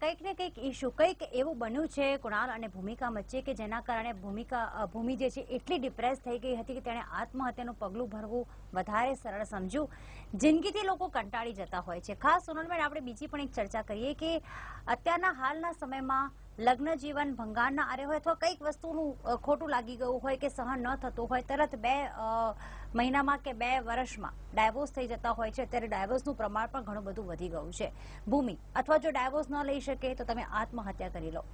કંઈક ને કંઈક ઇશ્યુ કંઈક એવું બન્યું છે કુણાલ અને ભૂમિકા વચ્ચે કે જેના કારણે ભૂમિ જે છે એટલી ડિપ્રેસ થઈ ગઈ હતી કે તેણે આત્મહત્યાનું પગલું ભરવું વધારે સરળ સમજ્યું. જિંદગીથી લોકો કંટાળી જતા હોય છે. ખાસ સોનલબેન, આપણે બીજી પણ એક ચર્ચા કરીએ કે અત્યારના હાલના સમયમાં લગ્ન જીવન ભંગારના આરે હોય અથવા કંઈક વસ્તુનું ખોટું લાગી ગયું હોય કે સહન ન થતું હોય, તરત 2 મહિનામાં કે 2 વર્ષમાં ડાયવોર્સ થઈ જતા હોય છે. અત્યારે ડાયવોર્સનું પ્રમાણ પણ ઘણું બધું વધી ગયું છે. ભૂમિ, અથવા જો ડાયવોર્સ ન લઈ શકે તો તમે આત્મહત્યા કરી લો.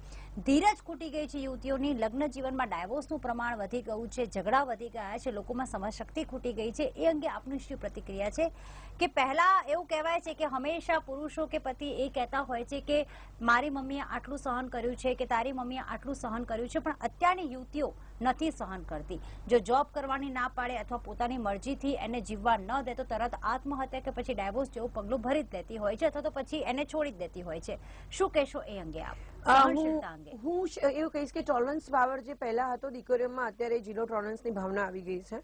ધીરજ ખૂટી ગઈ છે યુવતીઓની. લગ્ન જીવનમાં ડાયવોર્સનું પ્રમાણ વધી ગયું છે, ઝઘડા વધી ગયા છે, લોકોમાં સમજશક્તિ ખૂટી ગઈ છે. એ અંગે આપનું શું પ્રતિક્રિયા છે? કે પહેલા એવું કહેવાય છે કે હંમેશા પુરુષો કે પતિ એ કહેતા હોય છે કે મારી મમ્મીએ આટલું સહન કર્યું છે કે તારી મમ્મીએ આટલું સહન કર્યું છે, પણ અત્યારની યુવતીઓ નથી સહન કરતી. જો જોબ કરવાની ના પાડે અથવા પોતાની મરજીથી એને જીવવા ન દે તો તરત આત્મહત્યા કે પછી ડાયવોર્સ જેવું પગલું ભરી જ લેતી હોય છે અથવા તો પછી એને છોડી જ દેતી હોય છે. શું કહેશો એ અંગે આપ? હું એવું કહીશ કે ટોલરન્સ પાવર જે પહેલા હતો દીકરીઓમાં, અત્યારે 0 ટોલરન્સની ભાવના આવી ગઈ છે.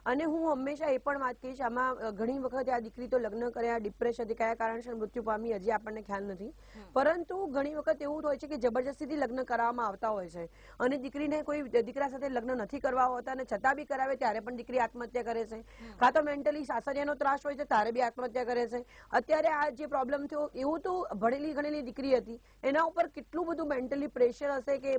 અને હું હંમેશા એ પણ વાત કહીશ, આમાં ઘણી વખત આ દીકરી તો લગ્ન કર્યા, ડિપ્રેસ હતી, કયા કારણસર મૃત્યુ પામી હજી આપણને ખ્યાલ નથી. પરંતુ ઘણી વખત એવું હોય છે કે જબરજસ્તીથી લગ્ન કરાવવામાં આવતા હોય છે અને દીકરીને કોઈ દીકરા સાથે લગ્ન નથી કરવા હોતા અને છતાં બી કરાવે ત્યારે પણ દીકરી આત્મહત્યા કરે છે. કાં તો મેન્ટલી સાસરિયાનો ત્રાસ હોય છે ત્યારે બી આત્મહત્યા કરે છે. અત્યારે આ જે પ્રોબ્લેમ થયો, એવું તો ભણેલી ગણેલી દીકરી હતી, એના ઉપર કેટલું બધું મેન્ટલી પ્રેશર હશે કે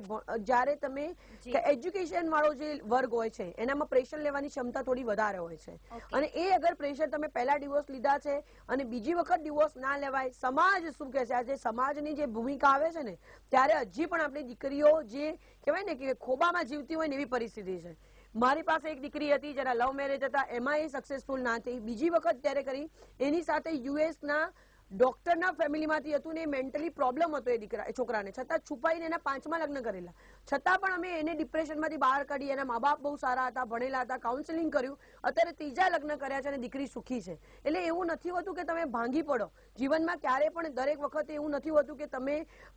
જ્યારે તમે એજ્યુકેશન વાળો જે વર્ગ હોય છે એનામાં પ્રેશર લેવાની ક્ષમતા થોડી વધારે હોય છે. અને એ અગર પ્રેશર તમે પહેલા ડિવોર્સ લીધા છે અને બીજી વખત ડિવોર્સ ના લેવાય, સમાજ શું કહે છે, આજે સમાજની જે ભૂમિકા આવે છે ને, ત્યારે હજી પણ આપણી દીકરીઓ જે કહેવાય ને કે ખોબામાં જીવતી હોય ને એવી પરિસ્થિતિ છે. મારી પાસે એક દીકરી હતી જેના લવ મેરેજ હતા, એમાં એ સક્સેસફુલ ના થઈ. બીજી વખત ત્યારે કરી, એની સાથે યુએસના ડોક્ટરના ફેમિલીમાંથી હતું ને મેન્ટલી પ્રોબ્લેમ હતો એ છોકરાને, છતાં છુપાઈને એના 5મા લગ્ન કરેલા. છતાં પણ અમે એને ડિપ્રેશનમાંથી બહાર કાઢી. એના મા બાપ બહુ સારા હતા, ભણેલા હતા, કાઉન્સેલિંગ કર્યું, અત્યારે 3જા લગ્ન કર્યા છે અને દીકરી સુખી છે. એટલે એવું નથી હોતું કે તમે ભાંગી પડો જીવનમાં. ક્યારે પણ દરેક વખતે એવું નથી હોતું કે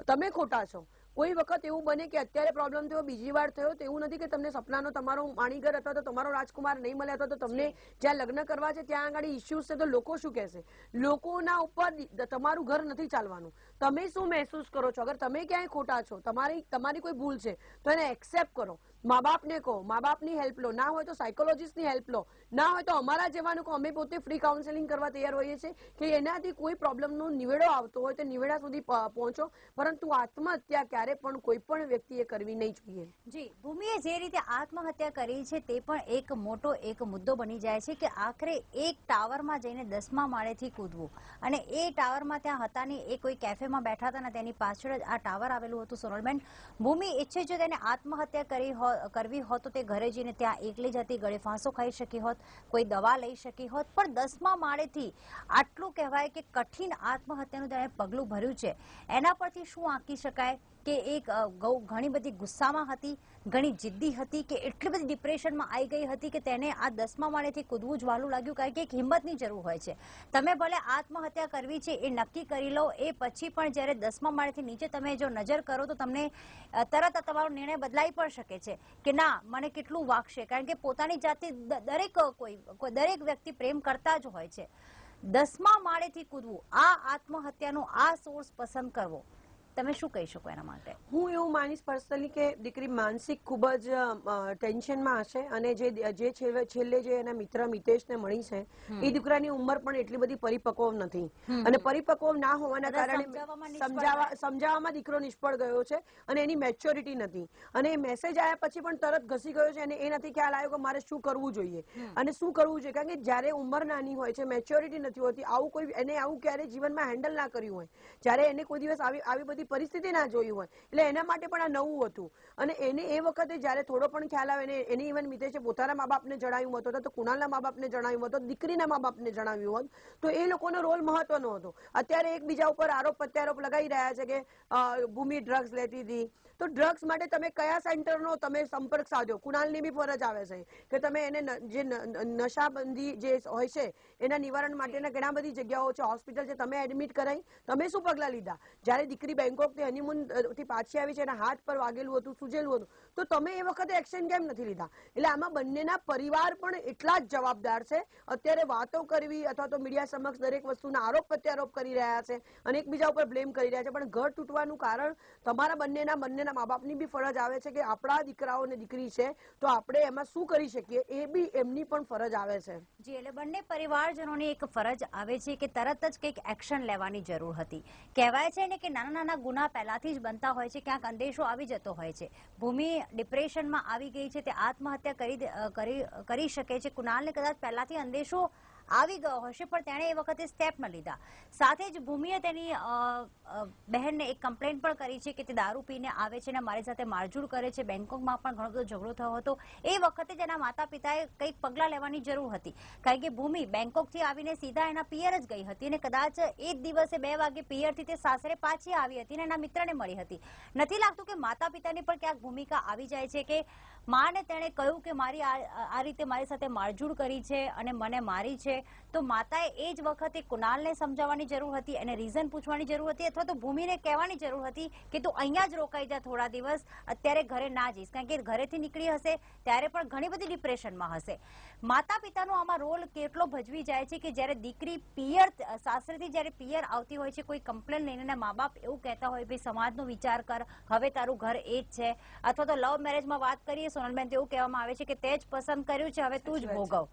તમે ખોટા છો. કોઈ વખત એવું બને કે અત્યારે પ્રોબ્લેમ થયો, બીજી વાર થયો, તો એવું નથી કે તમને સપનાનો તમારો માણીગર અથવા તો તમારો રાજકુમાર નહીં મળે અથવા તો તમને જ્યાં લગ્ન કરવા છે ત્યાં આગળ ઇશ્યુઝ છે તો લોકો શું કહેશે. લોકોના ઉપર તમારું ઘર નથી ચાલવાનું. તમે શું મહેસૂસ કરો છો? અગર તમે ક્યાંય ખોટા છો, તમારી કોઈ ભૂલ છે તો એને એક્સેપ્ટ કરો. મા બાપને કહો, મા બાપની હેલ્પ લો, ના હોય તો સાયકોલોજીસ્ટની હેલ્પ લો, ના હોય તો અમારા જવાનું કહો. અમે પોતે ફ્રી કાઉન્સેલિંગ કરવા તૈયાર હોઈએ છીએ કે એનાથી કોઈ પ્રોબ્લેમનો નિવેડો આવતો હોય તો નિવેડા સુધી પહોંચો. પરંતુ આત્મહત્યા ક્યારે પણ કોઈ પણ વ્યક્તિએ કરવી નહીં જોઈએ. જી, ભૂમિએ જે રીતે આત્મહત્યા કરી છે તે પણ એક મોટો મુદ્દો બની જાય છે કે આખરે એક ટાવરમાં જઈને 10મા માળેથી કૂદવું. અને એ ટાવરમાં ત્યાં હતા નહીં, એ કોઈ કેફેમાં બેઠા હતા ને તેની પાછળ જ આ ટાવર આવેલું હતું. સોનલબેન, ભૂમિ ઈચ્છે જો તેને આત્મહત્યા કરવી હોત તો તે ઘરે જઈને ત્યાં એકલી જ હતી, ગળે ફાંસો ખાઈ શકી હોત, કોઈ દવા લઈ શકી હોત. પણ 10મા માળેથી આટલું કહેવાય કે કઠિન આત્મહત્યાનું તેણે પગલું ભર્યું છે. એના પરથી શું આંકી શકાય કે એક ઘણી બધી ગુસ્સામાં હતી, ઘણી જિદ્દી હતી, કે એટલી બધી ડિપ્રેશનમાં આવી ગઈ હતી કે તેને આ 10મા માળેથી કૂદવું જ વહાલું લાગ્યું. કારણ કે એક હિંમતની જરૂર હોય છે. તમે ભલે આત્મહત્યા કરવી છે એ નક્કી કરી લો, એ પછી પણ જ્યારે 10મા માળેથી નીચે તમે જો નજર કરો તો તમને તરત તમારો નિર્ણય બદલાઈ પણ શકે છે કે ના, મને કેટલું વાગશે. કારણ કે પોતાની જાતે દરેક વ્યક્તિ પ્રેમ કરતા જ હોય છે. 10મા માળેથી કૂદવું, આ આત્મહત્યાનો આ સોર્સ પસંદ કરવો, તમે શું કહી શકો એના માટે? હું એવું માનીશ પર્સનલી કે દીકરી માનસિક ખૂબ જ ટેન્શનમાં હશે. અને જે છેલ્લે જે એના મિત્ર મિતેશને મળી છે એ દીકરાની ઉંમર પણ એટલી બધી પરિપક્વ નથી. અને પરિપક્વ ના હોવાના કારણે સમજાવવામાં દીકરો નિષ્ફળ ગયો છે અને એની મેચ્યોરિટી નથી. અને એ મેસેજ આવ્યા પછી પણ તરત ઘસી ગયો છે અને એ નથી ખ્યાલ આવ્યો કે મારે શું કરવું જોઈએ અને શું કરવું જોઈએ. કારણ કે જ્યારે ઉંમર નાની હોય છે, મેચ્યોરિટી નથી હોતી, આવું ક્યારે જીવનમાં હેન્ડલ ના કર્યું હોય, જ્યારે એને કોઈ દિવસ આવી બધી પરિસ્થિતિ ના જોઈ હોય, એટલે એના માટે પણ આ નવું હતું. અને એને એ વખતે જયારે થોડો પણ ખ્યાલ આવે, એને ઇવન મિતેશે પોતાના મા બાપને જણાવ્યું હતું, તો કુણાલના મા બાપને જણાવ્યું હતું, દીકરીના મા બાપને જણાવ્યું હોત તો એ લોકોનો રોલ મહત્વનો હતો. અત્યારે એકબીજા ઉપર આરોપ પ્રત્યારોપ લગાવી રહ્યા છે કે ભૂમિ ડ્રગ્સ લેતી હતી. તો ડ્રગ્સ માટે તમે કયા સેન્ટરનો તમે સંપર્ક સાધ્યો? કુણાલની બી ફરજ આવે છે કે તમે એને જે નશાબંધી જે હોય છે એના નિવારણ માટેના ઘણા બધી જગ્યાઓ છે, હોસ્પિટલ છે, તમે એડમિટ કરાવી, તમે શું પગલા લીધા? જયારે દીકરી બેંક બેંકોક થી હનીમૂન થી પાછી આવી છે, એના હાથ પર વાગેલું હતું, સૂજેલું હતું, તો તમે એ વખતે એક્શન કેમ નથી લીધા? એટલે આમાં બંનેના પરિવાર પણ એટલા જ જવાબદાર છે. અત્યારે વાતો કરવી અથવા તો મીડિયા સમક્ષ દરેક વસ્તુના આરોપ પ્રત્યારોપ કરી રહ્યા છે અને એકબીજા ઉપર બ્લેમ કરી રહ્યા છે, પણ ઘર તૂટવાનું કારણ તમારા બંનેના મા બાપની બી ફરજ આવે છે કે આપણા દીકરાઓ ને દીકરી છે તો આપણે એમાં શું કરી શકીએ, એ બી એમની પણ ફરજ આવે છે. જી, એટલે બંને પરિવારજનોની એક ફરજ આવે છે કે તરત જ કંઈક એક્શન લેવાની જરૂર હતી. કહેવાય છે ને કે નાના નાના ગુના પહેલાથી જ બનતા હોય છે, ક્યાંક અંદેશો આવી જતો હોય છે. ભૂમિ ડિપ્રેશનમાં આવી ગઈ છે, તે આત્મહત્યા કરી શકે છે. કુણાલને કદાચ પહેલાથી અંદેશો આવી ગયો હશે, પણ તેણે એ વખતે સ્ટેપ ન લીધા. સાથે જ ભૂમિએ તેની બહેનને એક કમ્પ્લેન્ટ પણ કરી છે કે તે દારૂ પીને આવે છે અને મારી સાથે મારઝૂડ કરે છે. બેંકોકમાં પણ ઘણો બધો ઝઘડો થયો હતો. એ વખતે તેના માતા પિતાએ કંઈક પગલાં લેવાની જરૂર હતી, કારણ કે ભૂમિ બેંકોકથી આવીને સીધા એના પિયર જ ગઈ હતી અને કદાચ એ જ દિવસે 2 વાગે પિયરથી તે સાસરે પાછી આવી હતી અને એના મિત્રને મળી હતી. નથી લાગતું કે માતા પિતાની પણ ક્યાંક ભૂમિકા આવી જાય છે કે માને તેણે કહ્યું કે મારી આ રીતે મારી સાથે મારઝૂડ કરી છે અને મને મારી છે, તો માતાએ એ જ વખતે કુણાલને સમજાવવાની જરૂર હતી, એને રીઝન પૂછવાની જરૂર હતી, અથવા તો ભૂમિને કહેવાની જરૂર હતી કે તું અહીંયા જ રોકાઈ જા થોડા દિવસ, અત્યારે ઘરે ના જઈશ, કારણ કે ઘરેથી નીકળી હશે ત્યારે પણ ઘણી બધી ડિપ્રેશનમાં હશે. માતા પિતાનો આમાં રોલ કેટલો ભજવી જાય છે કે જ્યારે દીકરી સાસરેથી જ્યારે પિયર આવતી હોય છે, કોઈ કમ્પ્લેન લઈને મા બાપ એવું કહેતા હોય ભાઈ સમાજનો વિચાર કર, હવે તારું ઘર એ જ છે, અથવા તો લવ મેરેજમાં વાત કરીએ સોનલબેન, તો એવું કહેવામાં આવે છે કે તે જ પસંદ કર્યું છે, હવે તું જ ભોગવ.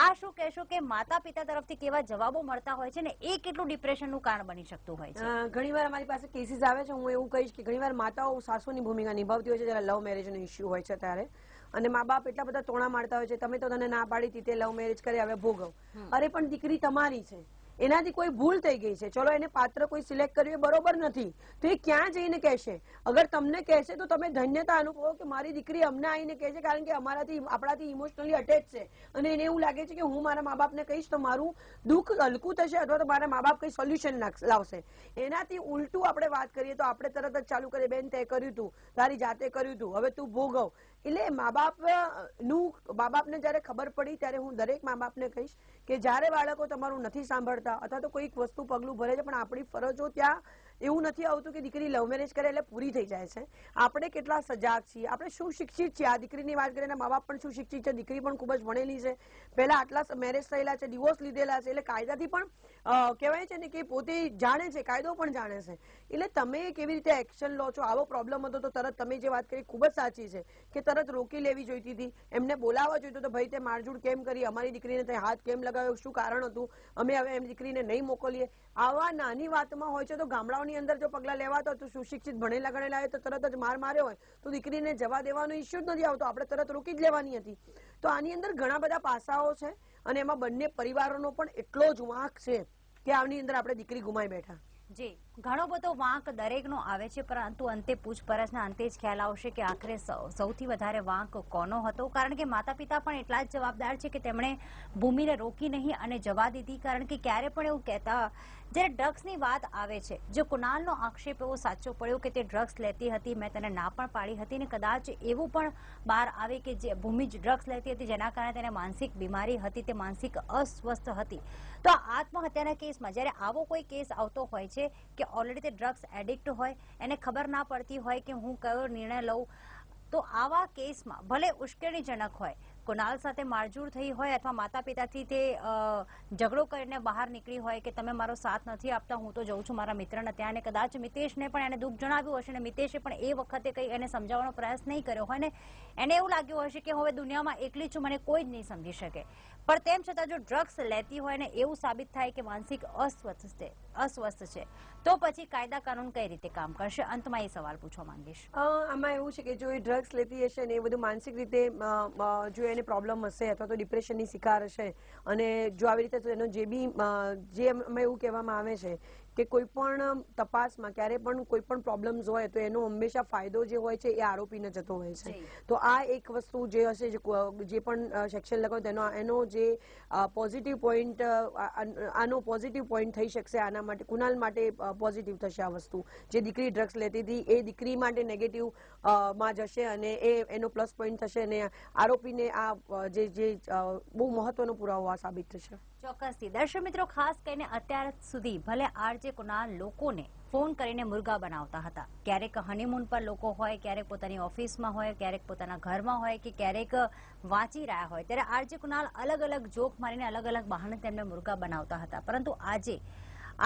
આ શું કહેશો કે માતા પિતા તરફથી કેવા જવાબો મળતા હોય છે ને એ કેટલું ડિપ્રેશનનું કારણ બની શકતું હોય છે? ઘણીવાર અમારી પાસે કેસીસ આવે છે, હું એવું કહીશ કે ઘણીવાર માતાઓ સાસુની ભૂમિકા નિભાવતી હોય છે જ્યારે લવ મેરેજનો ઇસ્યુ હોય છે ત્યારે, અને મા બાપ એટલા બધા તોણા મારતા હોય છે, તમે તો તને ના પાડી હતી, તે લવ મેરેજ કરે, હવે ભોગવ. અરે પણ દીકરી તમારી છે, એનાથી કોઈ ભૂલ થઈ ગઈ છે, ચલો એને પાત્ર કોઈ સિલેક્ટ કર્યું બરોબર નથી, તો એ ક્યાં જઈને કહેશે? અગર તમને કહેશે તો તમે ધન્યતા અનુભવો કે મારી દીકરી અમને આવીને કહે છે, કારણ કે આપણાથી ઇમોશનલી અટેચ છે અને એને એવું લાગે છે કે હું મારા મા બાપને કહીશ તો મારું દુઃખ હલકું થશે અથવા તો મારા મા બાપ કઈ સોલ્યુશન લાવશે. એનાથી ઉલટું આપણે વાત કરીએ તો આપણે તરત જ ચાલુ કરીએ, બેન તે કર્યું તું, તારી જાતે કર્યું તું, હવે તું ભોગવ. એટલે મા બાપને જયારે ખબર પડી ત્યારે હું દરેક મા બાપને કહીશ કે જયારે બાળકો તમારું નથી સાંભળતા અથવા તો કોઈક વસ્તુ પગલું ભરે છે, પણ આપણી ફરજો ત્યાં એવું નથી આવતું કે દીકરી લવ મેરેજ કરે એટલે પૂરી થઈ જાય છે. આપણે કેટલા સજાગ છીએ, આપણે શું શિક્ષિત છીએ. આ દીકરીની વાત કરીને મા બાપ પણ શું શિક્ષિત છે, દીકરી પણ ખૂબ જ ભણેલી છે, પહેલા આટલા મેરેજ થયેલા છે, ડિવોર્સ લીધેલા છે, એટલે કાયદાથી પણ કહેવાય છે ને કે પોતે જાણે છે, કાયદો પણ જાણે છે. એટલે તમે કેવી રીતે એક્શન લો છો? આવો પ્રોબ્લેમ હતો તો તરત તમે જે વાત કરી ખૂબ જ સાચી છે કે તરત રોકી લેવી જોઈતી હતી, એમને બોલાવવા જોઈતું તો ભાઈ તે મારઝૂડ કેમ કરી, અમારી દીકરીને તે હાથ કેમ લગાવ્યો, શું કારણ હતું, અમે હવે એમ દીકરીને નહીં મોકલીએ. આવા નાની વાતમાં હોય છે તો ગામડાઓની અંદર જો પગલા લેવાતા તો સુશિક્ષિત ભણેલા ગણેલા હોય તો તરત જ માર્યો હોય તો દીકરીને જવા દેવાનો ઇસ્યુ જ નથી આવતો, આપણે તરત રોકી જ લેવાની હતી. તો આની અંદર ઘણા બધા પાસાઓ છે અને એમાં બંને પરિવારોનો પણ એટલો જ વાંક છે કે આની અંદર આપણે દીકરી ગુમાઈ બેઠા. જી, ઘણો બધો વાંક દરેકનો આવે છે, પરંતુ અંતે પૂછપરછના અંતે જ ખ્યાલ આવશે કે આખરે સૌથી વધારે વાંક કોનો હતો, કારણ કે માતા પિતા પણ એટલા જ જવાબદાર છે કે તેમણે ભૂમિને રોકી નહીં અને જવા દીધી. કારણ કે ક્યારે પણ એવું કહેતા, જ્યારે ડ્રગ્સની વાત આવે છે, જો કુણાલનો આક્ષેપ એવો સાચો પડ્યો કે તે ડ્રગ્સ લેતી હતી, મેં તેને ના પણ પાડી હતી, ને કદાચ એવું પણ બહાર આવે કે જે ભૂમિ ડ્રગ્સ લેતી હતી જેના કારણે તેને માનસિક બીમારી હતી, તે માનસિક અસ્વસ્થ હતી, તો આત્મહત્યાના કેસમાં જ્યારે આવો કોઈ કેસ આવતો હોય છે કે ઓલરેડી તે ડ્રગ્સ એડિક્ટ હોય, એને ખબર ના પડતી હોય કે હું કયો નિર્ણય લઉં, તો આવા કેસમાં ભલે ઉશ્કેરણીજનક હોય, કુણાલ સાથે મારઝૂડ થઈ હોય અથવા માતા પિતાથી તે ઝઘડો કરીને બહાર નીકળી હોય કે તમે મારો સાથ નથી આપતા, હું તો જઉં છું મારા મિત્રને ત્યાં, અને કદાચ મિતેશને પણ એને દુઃખ જણાવ્યું હશે અને મિતેશે પણ એ વખતે કંઈ એને સમજાવવાનો પ્રયાસ નહીં કર્યો હોય ને એને એવું લાગ્યું હશે કે હવે દુનિયામાં એકલી છું, મને કોઈ જ નહીં સમજી શકે, પણ તેમ છતાં જો ડ્રગ્સ લેતી હોય ને એવું સાબિત થાય કે માનસિક અસ્વસ્થ છે, તો પછી કાયદા કાનૂન કઈ રીતે કામ કરશે? અંતમાં એ સવાલ પૂછવા માંગીશ. આમાં એવું છે કે જો એ ડ્રગ્સ લેતી હશે ને એ બધું માનસિક રીતે જો એને પ્રોબ્લેમ હશે અથવા તો ડિપ્રેશનની શિકાર હશે, અને જો આવી રીતે એનો જે એમાં એવું કહેવામાં આવે છે કે કોઈ પણ તપાસમાં ક્યારે પણ કોઈ પણ પ્રોબ્લેમ્સ હોય તો એનો હંમેશા ફાયદો જે હોય છે એ આરોપીને જતો હોય છે. તો આ એક વસ્તુ જે હશે, જે પણ સેક્શન લગાવો તેનો એનો જે પોઝિટિવ પોઈન્ટ, આનો પોઝિટિવ પોઈન્ટ થઈ શકશે, આના માટે કુણાલ માટે પોઝિટિવ થશે આ વસ્તુ. જે દીકરી ડ્રગ્સ લેતી હતી એ દીકરી માટે નેગેટિવ માં જશે અને એનો પ્લસ પોઈન્ટ થશે અને આરોપીને આ જે બહુ મહત્વનો પુરાવો આ સાબિત થશે. ચોક્કસથી દર્શક મિત્રો, ખાસ કરીને અત્યાર સુધી ભલે આરજે કુણાલ લોકોને ફોન કરીને મુર્ગા બનાવતા હતા. ક્યારેક હનીમૂન પર લોકો હોય, ક્યારેક પોતાની ઓફિસમાં હોય, ક્યારેક પોતાના ઘરમાં હોય કે ક્યારેક વાંચી રહ્યા હોય, ત્યારે આરજે કુણાલ અલગ અલગ જોક મારીને અલગ અલગ બહાને તેમને મુર્ગા બનાવતા હતા. પરંતુ આજે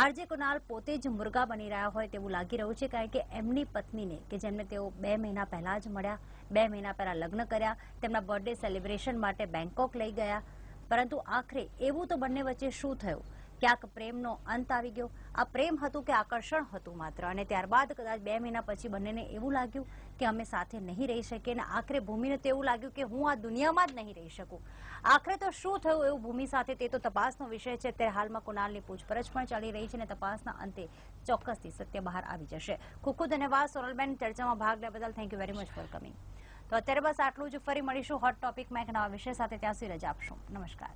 આરજે કુણાલ પોતે જ મુર્ગા બની રહ્યા હોય તેવું લાગી રહ્યું છે, કારણ કે એમની પત્નીને કે જેમને તેઓ 2 મહિના પહેલા જ મળ્યા, 2 મહિના પહેલા લગ્ન કર્યા, તેમના બર્થડે સેલિબ્રેશન માટે બેંકોક લઈ ગયા, પરંતુ આખરે એવું તો બંને વચ્ચે શું થયું? ક્યાંક પ્રેમનો અંત આવી ગયો. આ પ્રેમ હતું કે આકર્ષણ હતું માત્ર? અને ત્યારબાદ કદાચ 2 મહિના પછી બંનેને એવું લાગ્યું કે અમે સાથે નહીં રહી શકીએ, અને આખરે ભૂમિને તો એવું લાગ્યું કે હું આ દુનિયામાં જ નહીં રહી શકું. આખરે તો શું થયું એવું ભૂમિ સાથે તે તો તપાસનો વિષય છે. અત્યારે હાલમાં કુણાલની પૂછપરછ પણ ચાલી રહી છે અને તપાસના અંતે ચોક્કસથી સત્ય બહાર આવી જશે. ખૂબ ખૂબ ધન્યવાદ સોનલબેન, ચર્ચામાં ભાગ લેવા બદલ. Thank you very much for coming. તો અત્યારે બસ આટલું જ. ફરી મળીશું હોટ ટોપિકમાં એક નવા વિષય સાથે. ત્યાં સુધી રજા આપશો. નમસ્કાર.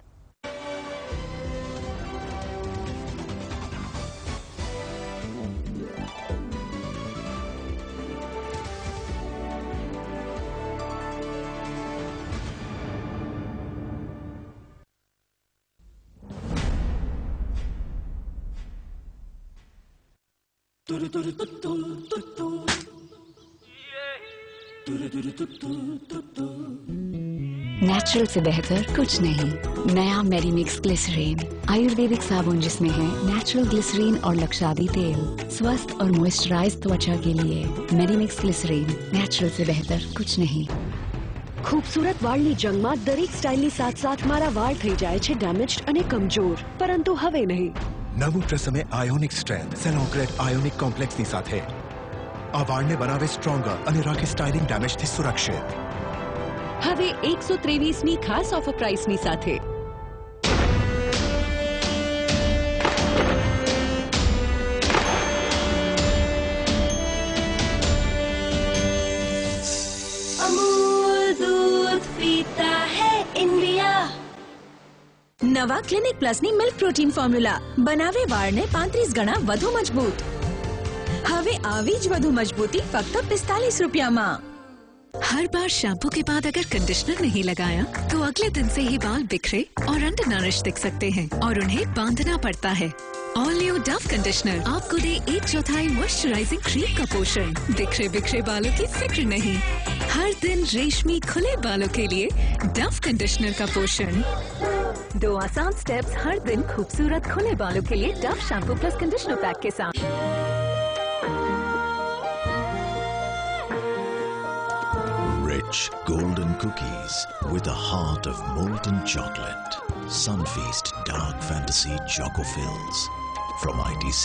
नेचुरल से बेहतर कुछ नहीं. नया मेडिमिक्स ग्लिसरीन, आयुर्वेदिक साबुन जिसमें है नेचुरल ग्लिसरीन और लक्षादी तेल, स्वस्थ और मॉइस्चराइज त्वचा के लिए. मेडिमिक्स ग्लिसरीन, नेचुरल से बेहतर कुछ नहीं. खूबसूरत વાળની જંગમાં દરેક સ્ટાઇલની સાથ મારા વાળ થઈ જાય છે ડેમેજ્ડ અને કમજોર, પરંતુ હવે નહીં. નવું ટ્રેસમે આયોનિક સ્ટ્રેન્થ સેલોક્રેટ આયોનિક કોમ્પ્લેક્સની સાથે આ વાળને બનાવે સ્ટ્રોંગર અને રાખે સ્ટાઇલિંગ ડેમેજથી સુરક્ષિત. હવે 123ની ખાસ ઓફર પ્રાઇસની સાથે. अमूल दूध पीता है इंडिया. नवा क्लिनिक प्लस ની મિલ્ક પ્રોટીન ફોર્મ્યુલા બનાવે વાળને 35 ગણા વધુ મજબૂત. હવે આવી જ વધુ મજબૂતી ફક્ત 45 રૂપિયામાં. हर बार शैम्पू के बाद अगर कंडीशनर नहीं लगाया तो अगले दिन से ही बाल बिखरे और अंडरनरिश दिख सकते हैं और उन्हें बांधना पड़ता है. ऑल न्यू डव कंडीशनर आपको दे 1/4 मॉइस्चराइजिंग क्रीम का पोषण. बिखरे बिखरे बालों की फिक्र नहीं. हर दिन रेशमी खुले बालों के लिए डव कंडीशनर का पोषण. 2 आसान स्टेप्स हर दिन खूबसूरत खुले बालों के लिए Dove shampoo plus conditioner pack के साथ. Rich golden cookies with a heart of molten chocolate. Sunfeast Dark Fantasy Choco Fills from ITC.